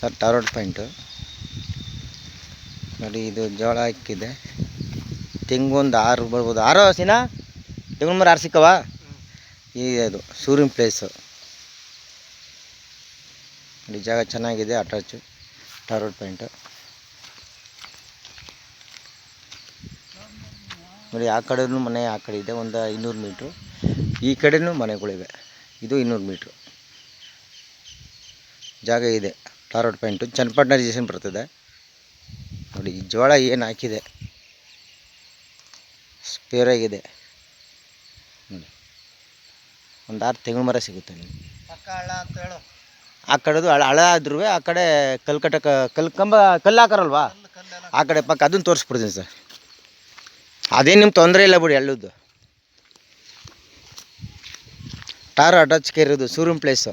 Sir target point ನೋಡಿ. ಇದು ಜೋಳ ಹಾಕಿದೆ. ತೆಂಗೊಂದು 6 ಬರ್ಬೋದು. 6 ಹಸಿನಾ ತೆಂಗಿನ ಮರ 6 ಸಿಕ್ಕವಾ? ಈ ಅದು ಸೂರ್ಯನ ಪ್ಲೇಸು ನೋಡಿ. ಜಾಗ ಚೆನ್ನಾಗಿದೆ. ಅಟ್ಯಾಚು ಟಾರ್ಗೆಟ್ ಪಾಯಿಂಟು ನೋಡಿ. ಆ ಕಡೆಯೂ ಮನೆ ಆ ಕಡೆ ಇದೆ. ಒಂದು 200 ಮೀಟ್ರು. ಈ ಕಡೆಯೂ ಮನೆಗಳಿವೆ. ಇದು 200 ಮೀಟ್ರು ಜಾಗ ಇದೆ. ಟಾರ್ಗೆಟ್ ಪಾಯಿಂಟು ಚನ್ನಪಟ್ಟಣ ರಿಜಿಸ್ಟ್ರೇಷನ್ ಬರ್ತದೆ ನೋಡಿ. ಈ ಜೋಳ ಏನು ಹಾಕಿದೆ ಸ್ಪೇರ್ ಆಗಿದೆ ನೋಡಿ. ಒಂದು 6 ತೆಂಗಿನ ಮರ ಸಿಗುತ್ತೆ ನಿಮಗೆ. ಆ ಕಡೆದು ಹಳ ಆದ್ರೂ ಆ ಕಡೆ ಕಲ್ಲು ಹಾಕಾರಲ್ವಾ, ಆ ಕಡೆ ಪಕ್ಕ ಅದನ್ನು ತೋರಿಸ್ಬಿಡ್ತೀನಿ ಸರ್. ಅದೇನು ನಿಮ್ಮ ತೊಂದರೆ ಇಲ್ಲ ಬಿಡಿ. ಎಳ್ಳದ್ದು ಟಾರ್ ಅಟ್ಯಾಚ್ಗೆ ಇರೋದು ಸೂರ್ಯನ ಪ್ಲೇಸು.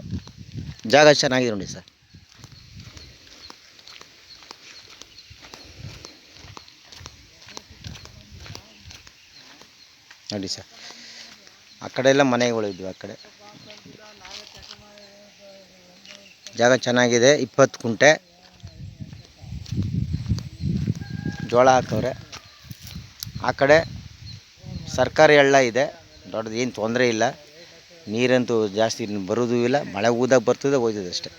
ಜಾಗ ಚೆನ್ನಾಗಿದೆ ನೋಡಿ ಸರ್. ನೋಡಿ ಸರ್, ಆ ಕಡೆ ಎಲ್ಲ ಮನೆಗಳಿದ್ವು. ಆ ಕಡೆ ಜಾಗ ಚೆನ್ನಾಗಿದೆ. 20 ಕುಂಟೆ ಜೋಳ ಹಾಕವ್ರೆ. ಆ ಕಡೆ ಸರ್ಕಾರಿ ಹಳ್ಳ ಇದೆ ದೊಡ್ಡದು. ಏನು ತೊಂದರೆ ಇಲ್ಲ. ನೀರಂತೂ ಜಾಸ್ತಿ ಬರೋದು ಇಲ್ಲ. ಮಳೆ ಊದಾಗ ಬರ್ತದೆ ಹೋಯ್ತದೆ ಅಷ್ಟೇ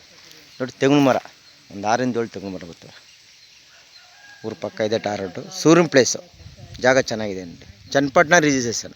ನೋಡಿ. ತೆಂಗಿನ ಮರ ಒಂದು 6 ಇಂದ 7 ತೆಂಗಿನ ಮರ ಬರ್ತವೆ. ಊರ ಪಕ್ಕ ಇದೆ ಟಾರ್ಗೆಟು. ಸೂರ್ಯನ ಪ್ಲೇಸು. ಜಾಗ ಚೆನ್ನಾಗಿದೆ ನೋಡಿ. ಚನ್ನಪಟ್ಟಣ ರಿಜಿಸ್ಟ್ರೇಷನ್.